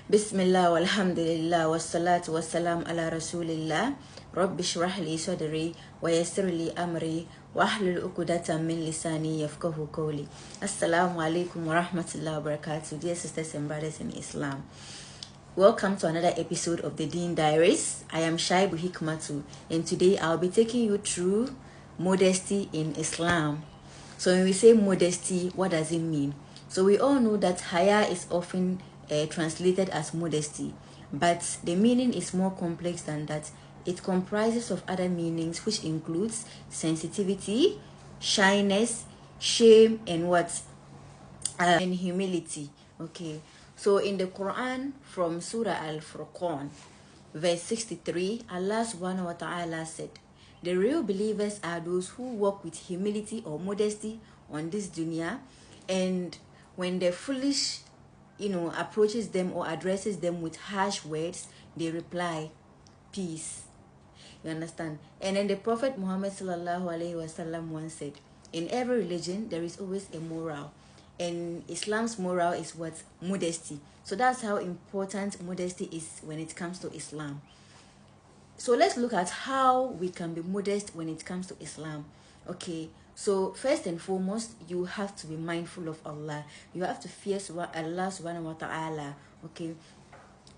Bismillah walhamdulillah wassalatu wassalam ala rasulillah. Rabbi shrah li sadri wa yassir li amri wa ahlul uqdatan min lisani yafqahu qawli. Assalamu alaikum wa rahmatullahi wa barakatuh. Dear sisters and brothers in Islam, welcome to another episode of the Deen Diaries. I am Shaibu Hikmatu, and today I'll be taking you through modesty in Islam. So when we say modesty, what does it mean? So we all know that haya is often translated as modesty, but the meaning is more complex than that. It comprises of other meanings, which includes sensitivity, shyness, shame, and and humility. Okay, so in the Quran, from Surah Al-Furqan, verse 63, Allah subhanahu wa ta'ala said, "The real believers are those who walk with humility or modesty on this dunya, and when the foolish approaches them or addresses them with harsh words, they reply, peace." You understand? And then the Prophet Muhammad sallallahu alaihi wasallam once said, in every religion there is always a moral, and Islam's moral is what? Modesty. So that's how important modesty is when it comes to Islam. So let's look at how we can be modest when it comes to Islam. Okay, so first and foremost, you have to be mindful of Allah. You have to fear Allah subhanahu wa ta'ala. Okay,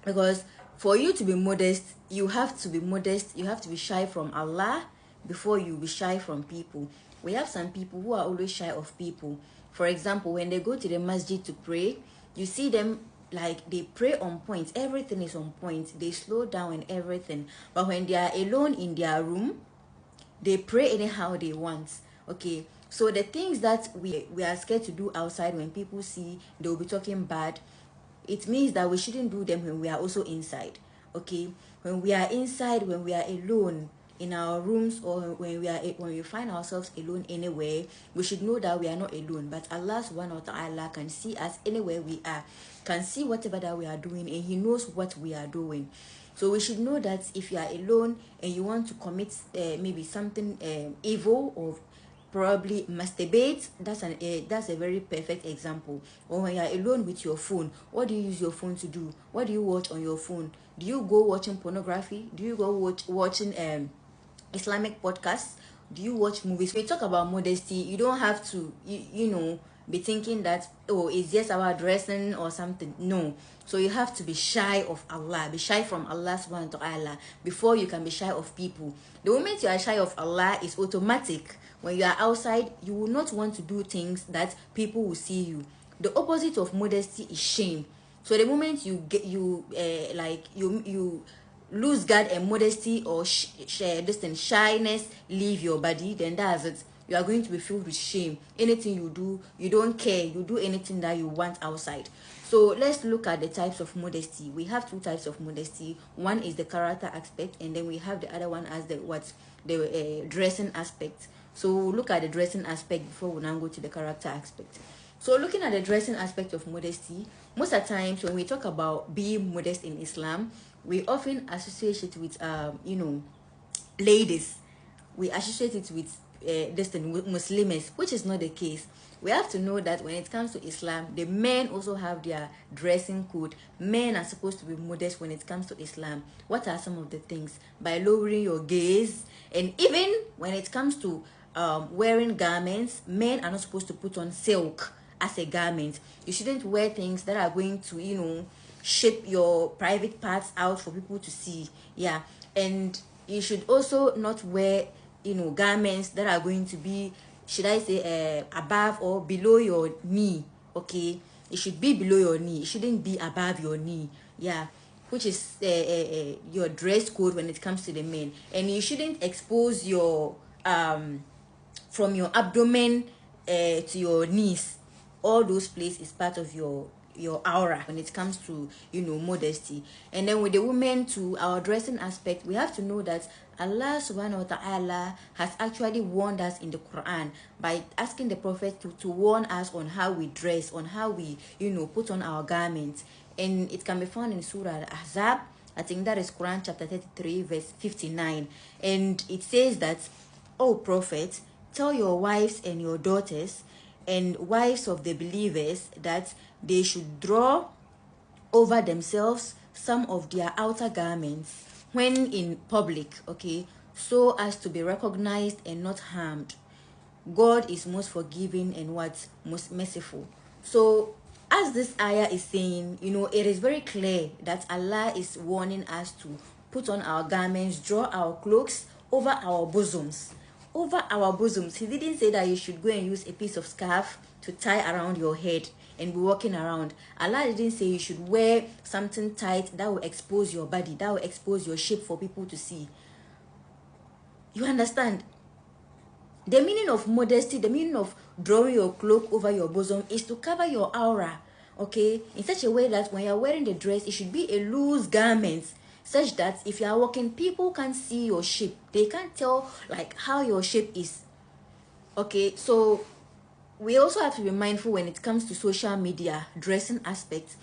because for you to be modest, you have to be shy from Allah before you be shy from people. We have some people who are always shy of people. For example, when they go to the masjid to pray, you see them like they pray on point, everything is on point, they slow down and everything. But when they are alone in their room, they pray anyhow they want. Okay, so the things that we are scared to do outside, when people see, they will be talking bad, it means that we shouldn't do them when we are also inside. Okay, when we are inside, when we are alone in our rooms, or when we find ourselves alone anywhere, we should know that we are not alone, but Allah subhanahu wa ta'ala can see us anywhere we are, can see whatever that we are doing, and He knows what we are doing. So we should know that if you are alone and you want to commit maybe something evil, or probably masturbate, that's a very perfect example. Or when you are alone with your phone, what do you use your phone to do? What do you watch on your phone? Do you go watching pornography? Do you go watching Islamic podcasts? Do you watch movies? When we talk about modesty, you don't have to be thinking that, oh, it's just our dressing or something. No. So you have to be shy of Allah, be shy from Allah subhanahu wa ta'ala before you can be shy of people. The moment you are shy of Allah, is automatic. When you are outside, you will not want to do things that people will see you. The opposite of modesty is shame. So the moment you lose guard and modesty, or shyness leave your body, then that's it. You are going to be filled with shame. Anything you do, you don't care. You do anything that you want outside. So let's look at the types of modesty. We have two types of modesty. One is the character aspect, and then we have the other one as the dressing aspect. So we'll look at the dressing aspect before we now go to the character aspect. So looking at the dressing aspect of modesty, most of the times when we talk about being modest in Islam, we often associate it with ladies. We associate it with Muslims, which is not the case. We have to know that when it comes to Islam, the men also have their dressing code. Men are supposed to be modest when it comes to Islam. What are some of the things? By lowering your gaze, and even when it comes to wearing garments, men are not supposed to put on silk as a garment. You shouldn't wear things that are going to shape your private parts out for people to see. Yeah, and you should also not wear garments that are going to be, should I say, above or below your knee. Okay, it should be below your knee, it shouldn't be above your knee. Yeah, which is your dress code when it comes to the men. And you shouldn't expose your from your abdomen to your knees. All those places is part of your aura when it comes to modesty. And then with the women, to our dressing aspect, we have to know that Allah subhanahu wa ta'ala has actually warned us in the Quran by asking the Prophet to warn us on how we dress, on how we put on our garments. And it can be found in Surah Al-Ahzab. I think that is Quran chapter 33 verse 59. And it says that, "O Prophet, tell your wives and your daughters and wives of the believers that they should draw over themselves, some of their outer garments when in public, okay, so as to be recognized and not harmed. God is most forgiving and what? Most merciful. So as this ayah is saying, it is very clear that Allah is warning us to put on our garments, draw our cloaks over our bosoms. Over our bosoms. He didn't say that you should go and use a piece of scarf to tie around your head and be walking around. Allah didn't say you should wear something tight that will expose your body, that will expose your shape for people to see. You understand? The meaning of modesty, the meaning of drawing your cloak over your bosom is to cover your aura, okay? In such a way that when you're wearing the dress, it should be a loose garment, such that if you are walking, people can't see your shape. They can't tell like how your shape is, okay? So we also have to be mindful when it comes to social media, dressing aspects.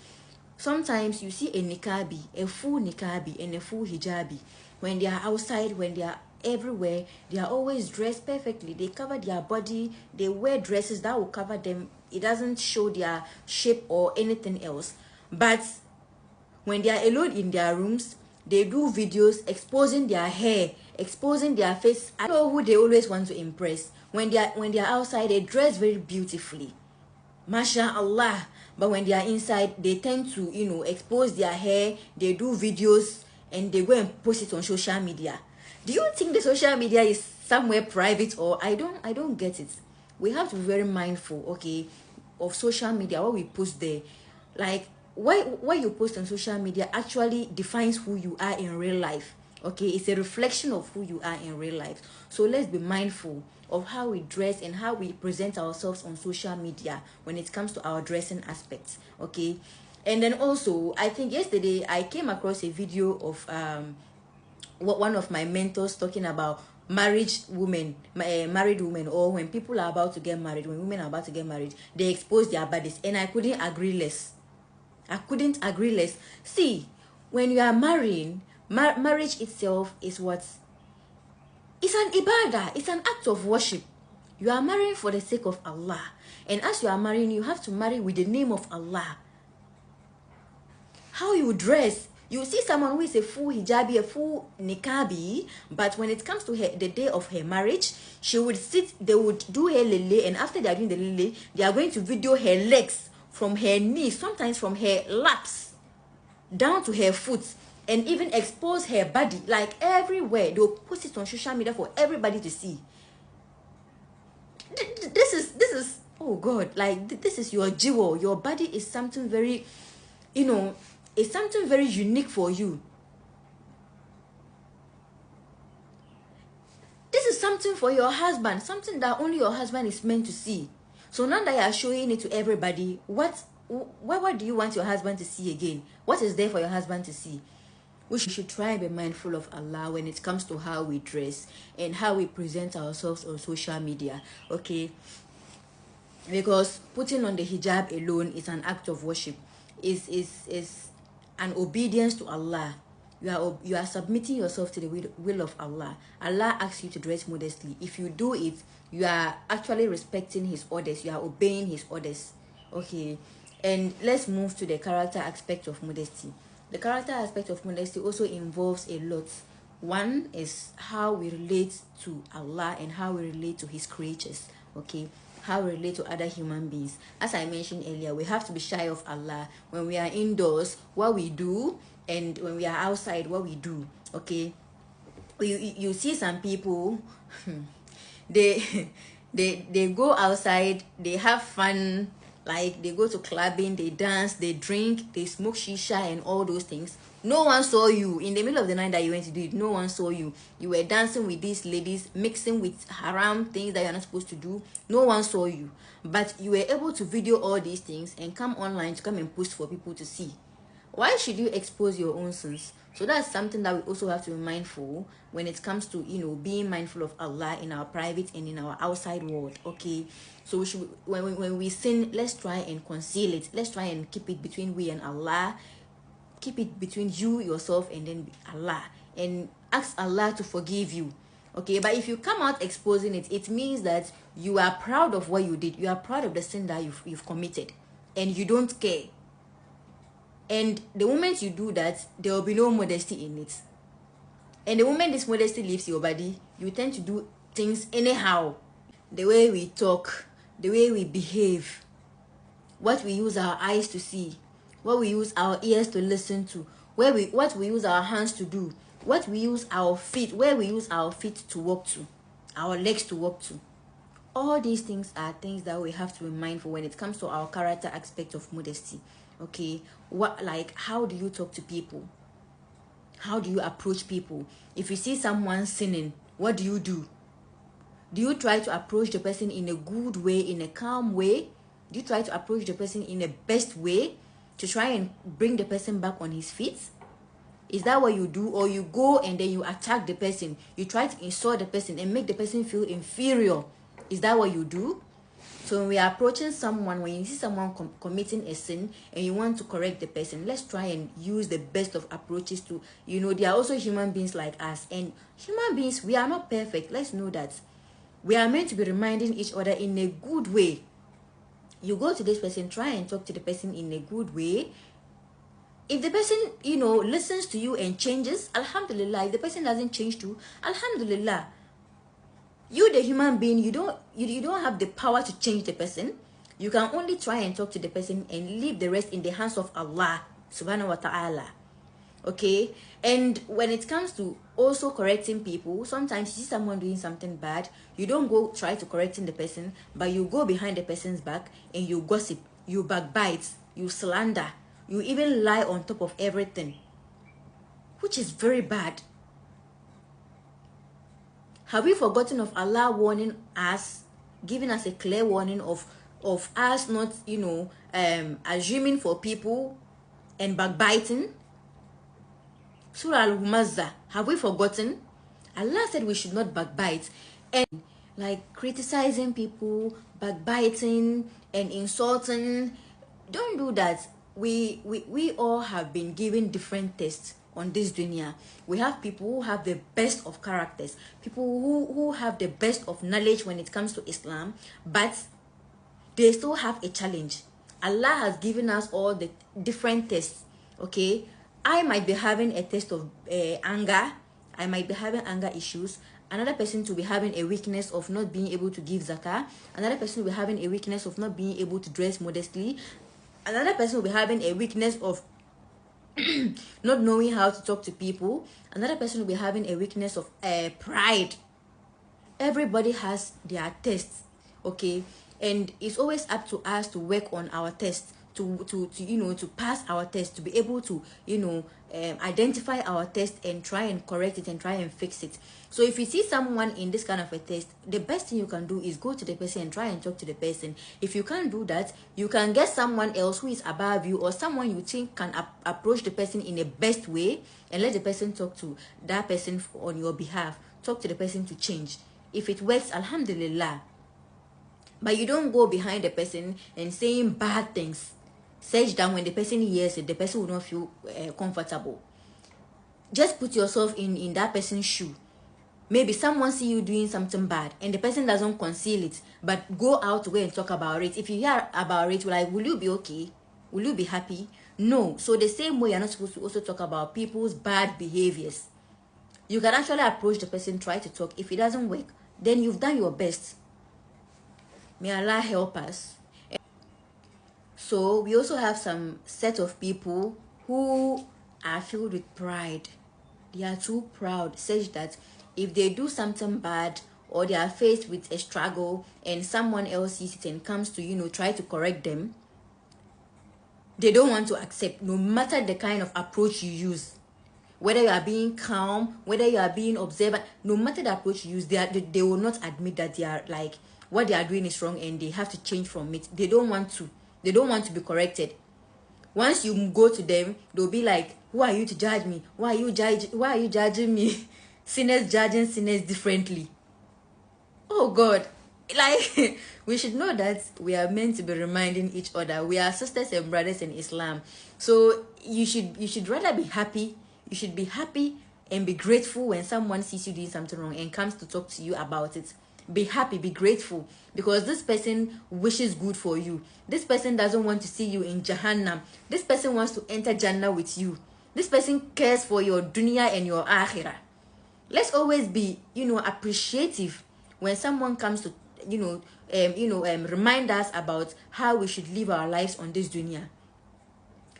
Sometimes you see a niqabi, a full niqabi and a full hijabi. When they are outside, when they are everywhere, they are always dressed perfectly. They cover their body, they wear dresses that will cover them. It doesn't show their shape or anything else. But when they are alone in their rooms, they do videos exposing their hair, exposing their face. I know who they always want to impress. When they are outside, they dress very beautifully, mashallah. But when they are inside, they tend to expose their hair. They do videos and they go and post it on social media. Do you think the social media is somewhere private? Or I don't get it. We have to be very mindful, okay, of social media, what we post there. Like what you post on social media actually defines who you are in real life, okay? It's a reflection of who you are in real life. So let's be mindful of how we dress and how we present ourselves on social media when it comes to our dressing aspects, okay? And then also, I think yesterday I came across a video of one of my mentors talking about married women, or when people are about to get married, when women are about to get married, they expose their bodies, and I couldn't agree less. See, when you are marrying, marriage itself is what? It's an ibadah. It's an act of worship. You are marrying for the sake of Allah. And as you are marrying, you have to marry with the name of Allah. How you dress. You see someone who is a full hijabi, a full niqabi, but when it comes to the day of her marriage, she would sit, they would do her lele, and after they are doing the lele, they are going to video her legs from her knees, sometimes from her laps, down to her foot, and even expose her body, like everywhere. They'll post it on social media for everybody to see. This is oh God, like this is your jewel. Your body is something very, it's something very unique for you. This is something for your husband, something that only your husband is meant to see. So now that you are showing it to everybody, what do you want your husband to see again? What is there for your husband to see? We should try and be mindful of Allah when it comes to how we dress and how we present ourselves on social media, okay? Because putting on the hijab alone is an act of worship, is an obedience to Allah. You are submitting yourself to the will of Allah. Allah asks you to dress modestly. If you do it, you are actually respecting His orders. You are obeying His orders, okay? And let's move to the character aspect of modesty. The character aspect of modesty also involves a lot. One is how we relate to Allah and how we relate to His creatures, okay? How we relate to other human beings. As I mentioned earlier, we have to be shy of Allah. When we are indoors, what we do, and when we are outside, what we do, okay? You see some people, they go outside, they have fun, like they go to clubbing, they dance, they drink, they smoke shisha and all those things. No one saw you in the middle of the night that you went to do it. No one saw you. You were dancing with these ladies, mixing with haram things that you're not supposed to do. No one saw you, but you were able to video all these things and come online to come and post for people to see. Why should you expose your own sins? So that's something that we also have to be mindful when it comes to, being mindful of Allah in our private and in our outside world, okay? So we should, when we sin, let's try and conceal it. Let's try and keep it between we and Allah. Keep it between you, yourself, and then Allah. And ask Allah to forgive you, okay? But if you come out exposing it, it means that you are proud of what you did. You are proud of the sin that you've committed, and you don't care. And the moment you do that, there will be no modesty in it. And the moment this modesty leaves your body, you tend to do things anyhow. The way we talk, the way we behave, what we use our eyes to see, what we use our ears to listen to, what we use our hands to do, what we use our feet, where we use our feet to walk to, our legs to walk to. All these things are things that we have to be mindful when it comes to our character aspect of modesty. Okay, how do you talk to people? How do you approach people? If you see someone sinning, what do you do? Do you try to approach the person in a good way, in a calm way? Do you try to approach the person in the best way to try and bring the person back on his feet? Is that what you do? Or you go and then you attack the person, you try to insult the person and make the person feel inferior? Is that what you do? So when we are approaching someone, when you see someone committing a sin and you want to correct the person, let's try and use the best of approaches to, they are also human beings like us. And human beings, we are not perfect. Let's know that. We are meant to be reminding each other in a good way. You go to this person, try and talk to the person in a good way. If the person, listens to you and changes, alhamdulillah. If the person doesn't change too, alhamdulillah. You, the human being, you don't have the power to change the person. You can only try and talk to the person and leave the rest in the hands of Allah subhanahu wa ta'ala. Okay? And when it comes to also correcting people, sometimes you see someone doing something bad, you don't go try to correcting the person, but you go behind the person's back and you gossip, you backbite, you slander, you even lie on top of everything, which is very bad. Have we forgotten of Allah warning us, giving us a clear warning of us not, assuming for people and backbiting? Surah Al-Humazah, have we forgotten? Allah said we should not backbite. And like criticizing people, backbiting and insulting, don't do that. We all have been given different tests on this dunya. We have people who have the best of characters, people who have the best of knowledge when it comes to Islam, but they still have a challenge. Allah has given us all the different tests. Okay, I might be having a test of anger. I might be having anger issues. Another person to be having a weakness of not being able to give zakah. Another person will be having a weakness of not being able to dress modestly. Another person will be having a weakness of not knowing how to talk to people. Another person will be having a weakness of pride. Everybody has their tests, okay? And it's always up to us to work on our tests, to pass our test, to be able to identify our test and try and correct it and try and fix it. So if you see someone in this kind of a test, the best thing you can do is go to the person and try and talk to the person. If you can't do that, you can get someone else who is above you or someone you think can approach the person in the best way and let the person talk to that person on your behalf. Talk to the person to change. If it works, alhamdulillah. But you don't go behind the person and saying bad things such that when the person hears it, the person will not feel comfortable. Just put yourself in that person's shoe. Maybe someone see you doing something bad and the person doesn't conceal it, but go out to go and talk about it. If you hear about it, like, will you be okay? Will you be happy? No. So the same way, you're not supposed to also talk about people's bad behaviors. You can actually approach the person, try to talk. If it doesn't work, then you've done your best. May Allah help us. So we also have some set of people who are filled with pride. They are too proud, such that if they do something bad or they are faced with a struggle and someone else sees it and comes to try to correct them, they don't want to accept, no matter the kind of approach you use. Whether you are being calm, whether you are being observant, no matter the approach you use, they will not admit that they are like what they are doing is wrong and they have to change from it. They don't want to be corrected. Once you go to them, they'll be like, who are you to judge me? Why are you judging me? Sinners judging sinners differently. Oh God. Like, we should know that we are meant to be reminding each other. We are sisters and brothers in Islam. So you should rather be happy. You should be happy and be grateful when someone sees you doing something wrong and comes to talk to you about it. be happy, be grateful, because this person wishes good for you. This person doesn't want to see you in Jahannam. This person wants to enter Jannah with you. This person cares for your dunya and your akhirah. Let's always be, appreciative when someone comes to, remind us about how we should live our lives on this dunya.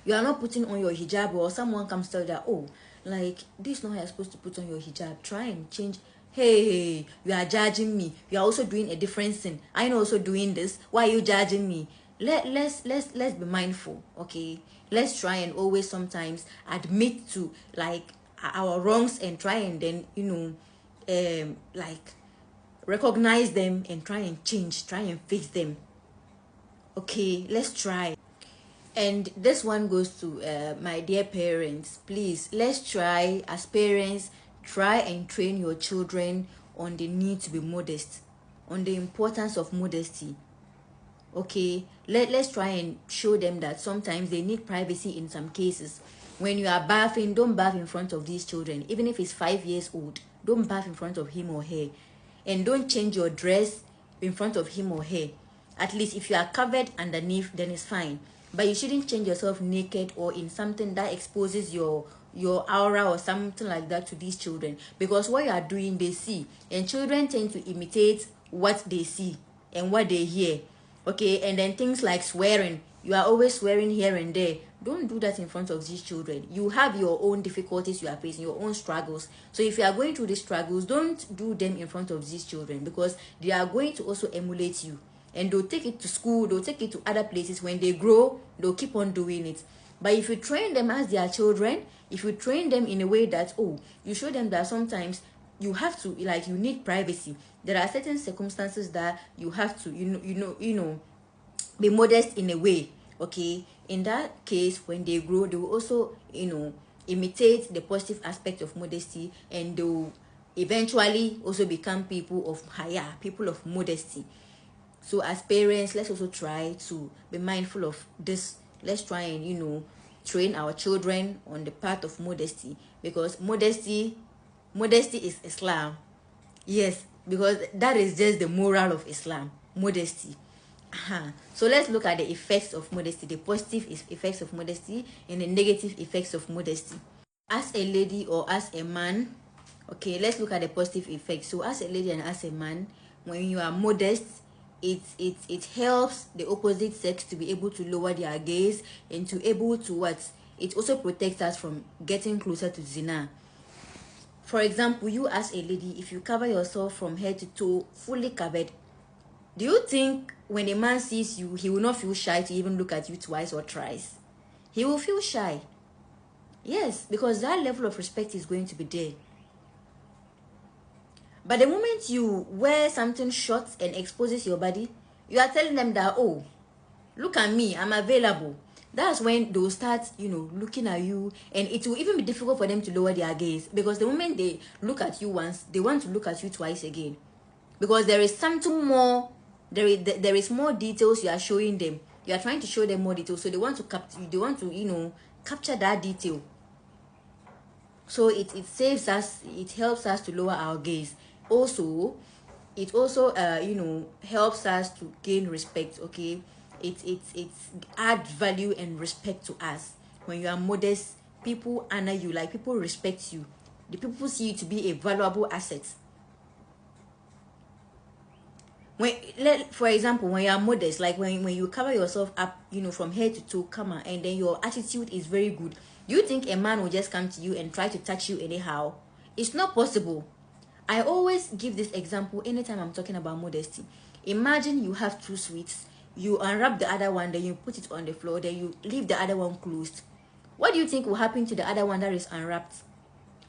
You are not putting on your hijab, or someone comes to tell you that, oh, like, this is not how you're supposed to put on your hijab. Try and change. Hey, you are judging me. You are also doing a different thing. I'm also doing this. Why are you judging me? Let's be mindful, okay? Let's try and always sometimes admit to, like, our wrongs, and try and then, like, recognize them and try and change, try and fix them. Okay, let's try. And this one goes to my dear parents. Please, let's try as parents, try and train your children on the need to be modest, on the importance of modesty. Okay, let's try and show them that sometimes they need privacy in some cases. When you are bathing, don't bath in front of these children. Even if it's 5 years old, don't bath in front of him or her. And don't change your dress in front of him or her. At least if you are covered underneath, then it's fine. But you shouldn't change yourself naked or in something that exposes your aura or something like that to these children. Because what you are doing, they see. And children tend to imitate what they see and what they hear. Okay, and then things like swearing. You are always swearing here and there. Don't do that in front of these children. You have your own difficulties you are facing, your own struggles. So if you are going through these struggles, don't do them in front of these children, because they are going to also emulate you. And they'll take it to school, they'll take it to other places. When they grow, they'll keep on doing it. But if you train them as their children, if you train them in a way that, oh, you show them that sometimes you have to, like, you need privacy. There are certain circumstances that you have to, be modest in a way. Okay, in that case, when they grow, they will also, imitate the positive aspect of modesty, and they will eventually also become people of haya, people of modesty. So as parents, let's also try to be mindful of this. Let's try and, train our children on the path of modesty, because modesty is Islam. Yes, because that is just the moral of Islam, modesty. So let's look at the effects of modesty, the positive effects of modesty and the negative effects of modesty. As a lady or as a man, okay, let's look at the positive effects. So as a lady and as a man, when you are modest, it helps the opposite sex to be able to lower their gaze and to able to what? It also protects us from getting closer to zina. For example, you as a lady, if you cover yourself from head to toe, fully covered, do you think when a man sees you, he will not feel shy to even look at you twice or thrice? He will feel shy. Yes, because that level of respect is going to be there. But the moment you wear something short and exposes your body, you are telling them that, oh, look at me, I'm available. That's when they'll start, looking at you, and it will even be difficult for them to lower their gaze, because the moment they look at you once, they want to look at you twice again, because there is something more. There is more details you are showing them. You are trying to show them more details, so they want to capture that detail. So it saves us. It helps us to lower our gaze. Also, it also helps us to gain respect. Okay, it adds value and respect to us. When you are modest, people honor you, like people respect you. The people see you to be a valuable asset. For example, when you are modest, like when you cover yourself up, from head to toe, and then your attitude is very good, do you think a man will just come to you and try to touch you anyhow? It's not possible. I always give this example anytime I'm talking about modesty. Imagine you have 2 sweets, you unwrap the other one, then you put it on the floor, then you leave the other one closed. What do you think will happen to the other one that is unwrapped?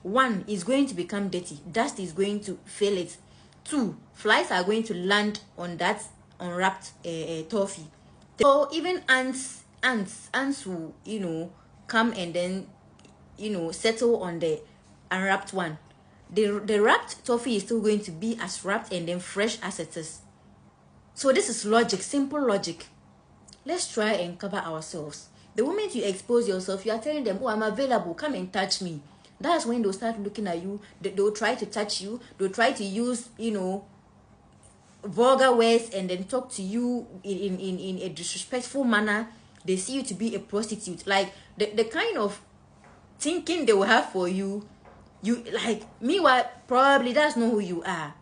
1 is going to become dirty, dust is going to fill it. 2, flies are going to land on that unwrapped toffee. So even ants will come and then settle on the unwrapped one. The wrapped toffee is still going to be as wrapped and then fresh as it is. So this is logic, simple logic. Let's try and cover ourselves. The moment you expose yourself, you are telling them, oh, I'm available, come and touch me. That's when they'll start looking at you. They'll try to touch you. They'll try to use, vulgar words and then talk to you in a disrespectful manner. They see you to be a prostitute. Like the kind of thinking they will have for you, like, meanwhile probably that's not who you are.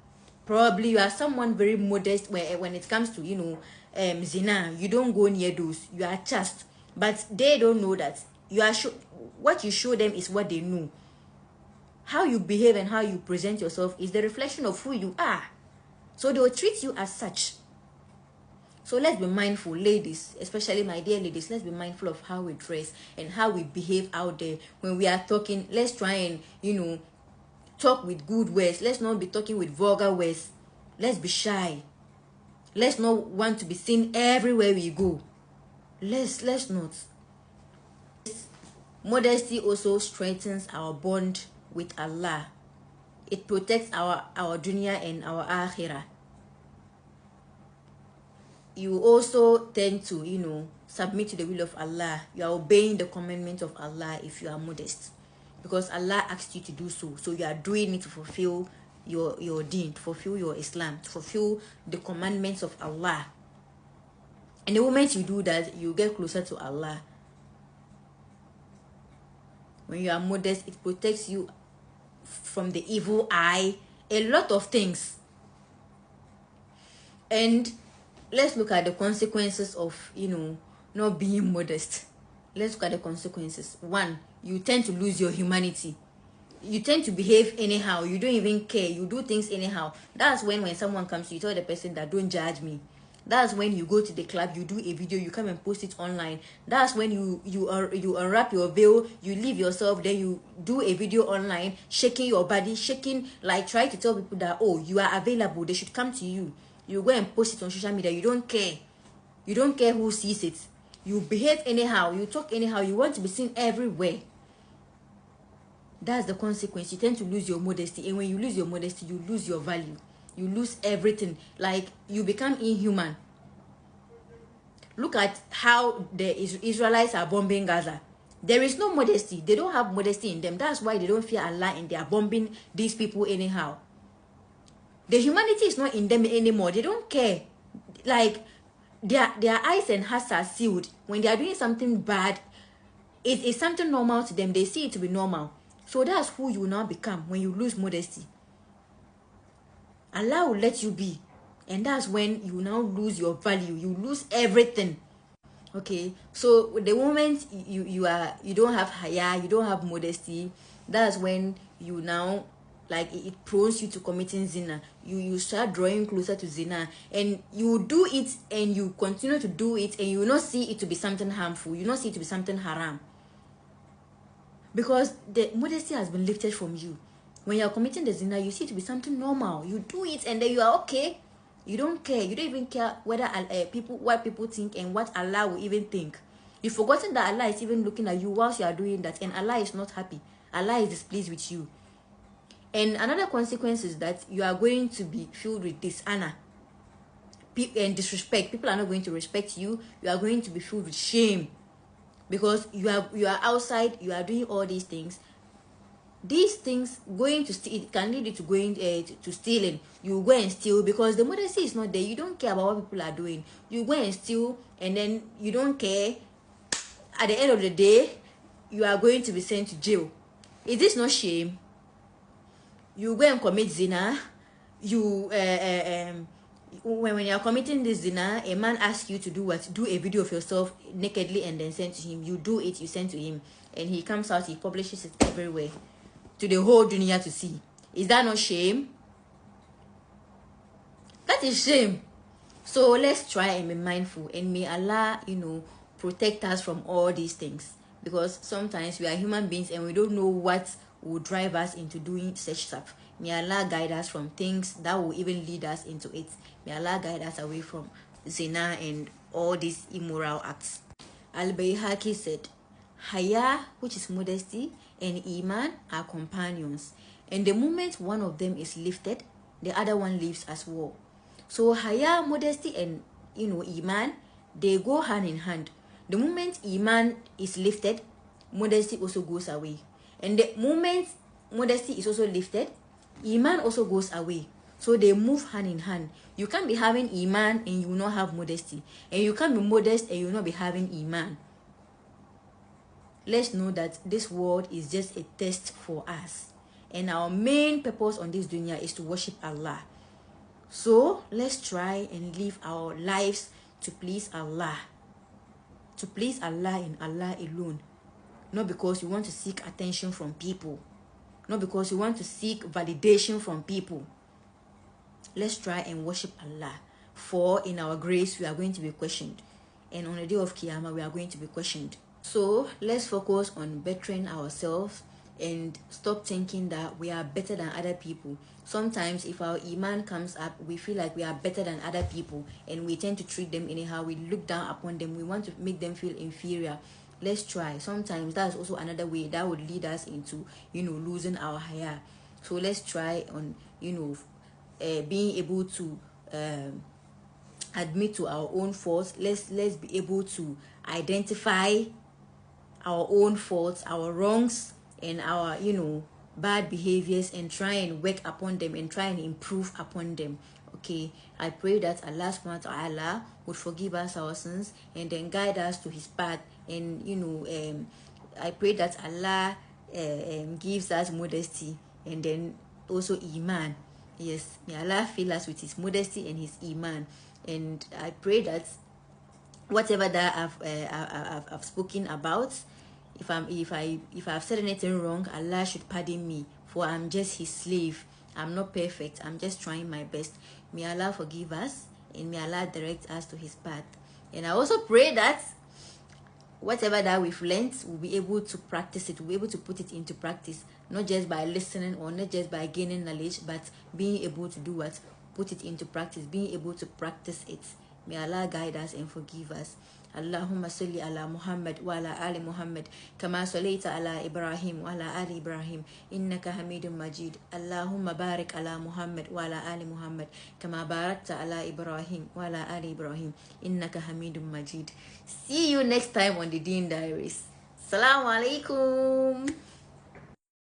Probably you are someone very modest when it comes to, you know, zina. You don't go near those. You are chaste, but they don't know that you are what you show them is what they know. How you behave and how you present yourself is the reflection of who you are. So they will treat you as such. So let's be mindful, ladies, especially my dear ladies. Let's be mindful of how we dress and how we behave out there. When we are talking, let's try and, you know, talk with good words. Let's not be talking with vulgar words. Let's be shy. Let's not want to be seen everywhere we go. Let's not. Modesty also strengthens our bond with Allah. It protects our dunya and our akhirah. You also tend to, you know, submit to the will of Allah. You are obeying the commandment of Allah if you are modest, because Allah asked you to do so. So you are doing it to fulfill your deen, to fulfill your Islam, to fulfill the commandments of Allah. And the moment you do that, you get closer to Allah. When you are modest, it protects you from the evil eye, a lot of things. And let's look at the consequences of, you know, not being modest. Let's look at the consequences. One, you tend to lose your humanity. You tend to behave anyhow. You don't even care. You do things anyhow. That's when someone comes to you, tell the person that don't judge me. That's when you go to the club, you do a video, you come and post it online. That's when you unwrap your veil, you leave yourself, then you do a video online, shaking your body, shaking, like try to tell people that, oh, you are available, they should come to you. You go and post it on social media. You don't care. You don't care who sees it. You behave anyhow, you talk anyhow, you want to be seen everywhere. That's the consequence. You tend to lose your modesty, and when you lose your modesty, you lose your value. You lose everything. Like, you become inhuman. Look at how the Israelites are bombing Gaza. There is no modesty. They don't have modesty in them. That's why they don't fear Allah and they are bombing these people anyhow. The humanity is not in them anymore. They don't care. Like, their eyes and hearts are sealed. When they are doing something bad, it is something normal to them. They see it to be normal. So that's who you now become when you lose modesty. Allah will let you be, and that's when you now lose your value. You lose everything. Okay, so the moment you don't have haya, you don't have modesty, that's when you now, like, it prones you to committing zina. You start drawing closer to zina, and you do it and you continue to do it, and you will not see it to be something harmful. You will not see it to be something haram, because the modesty has been lifted from you. When you are committing the zina, you see it to be something normal. You do it and then you are okay. You don't care. You don't even care whether what people think and what Allah will even think. You've forgotten that Allah is even looking at you whilst you are doing that, and Allah is not happy. Allah is displeased with you. And another consequence is that you are going to be filled with dishonor and disrespect. People are not going to respect you. You are going to be filled with shame, because you are outside. You are doing all these things. These things going to steal, it can lead you to going to stealing. You go and steal because the modesty is not there. You don't care about what people are doing. You go and steal, and then you don't care. At the end of the day, you are going to be sent to jail. Is this not shame? You go and commit zina. You when you are committing this zina, a man asks you to do what? Do a video of yourself nakedly and then send to him. You do it, you send to him, and he comes out, he publishes it everywhere to the whole dunya to see. Is that not shame? That is shame. So let's try and be mindful, and may Allah, protect us from all these things, because sometimes we are human beings and we don't know what will drive us into doing such stuff. May Allah guide us from things that will even lead us into it. May Allah guide us away from zina and all these immoral acts. Al-Bayhaqi said, Haya, which is modesty, and Iman are companions, and the moment one of them is lifted, the other one leaves as well. So Haya, modesty, and Iman, they go hand in hand. The moment Iman is lifted, modesty also goes away, and the moment modesty is also lifted, Iman also goes away. So they move hand in hand. You can't be having iman and you will not have modesty, and you can't be modest and you will not be having iman. Let's know that this world is just a test for us, and our main purpose on this dunya is to worship Allah. So let's try and live our lives to please Allah. To please Allah and Allah alone. Not because you want to seek attention from people. Not because you want to seek validation from people. Let's try and worship Allah. For in our grace, we are going to be questioned. And on the day of Qiyamah, we are going to be questioned. So let's focus on bettering ourselves and stop thinking that we are better than other people. Sometimes if our iman comes up, we feel like we are better than other people and we tend to treat them anyhow. We look down upon them. We want to make them feel inferior. Let's try. Sometimes that's also another way that would lead us into, losing our haya. So let's try on, being able to admit to our own faults. Let's be able to identify our own faults, our wrongs, and our bad behaviors, and try and work upon them and try and improve upon them. Okay, I pray that Allah subhanahu wa ta'ala would forgive us our sins and then guide us to his path. And I pray that Allah gives us modesty and then also iman. Yes, may Allah fill us with his modesty and his iman. And I pray that whatever that I've spoken about, if I've said anything wrong, Allah should pardon me, for I'm just his slave. I'm not perfect. I'm just trying my best. May Allah forgive us and may Allah direct us to his path. And I also pray that whatever that we've learned, we'll be able to practice it. We'll be able to put it into practice, not just by listening or not just by gaining knowledge, but being able to do what? Put it into practice, being able to practice it. May Allah guide us and forgive us. Allahumma salli ala Muhammad wa ala ali Muhammad kama sallaita ala Ibrahim wa ala ali Ibrahim innaka Hamidum Majid. Allahumma barik ala Muhammad wa ala ali Muhammad kama barakta ala Ibrahim wa ala ali Ibrahim innaka Hamidum Majid. See you next time on the Deen Diaries. Assalamu alaikum.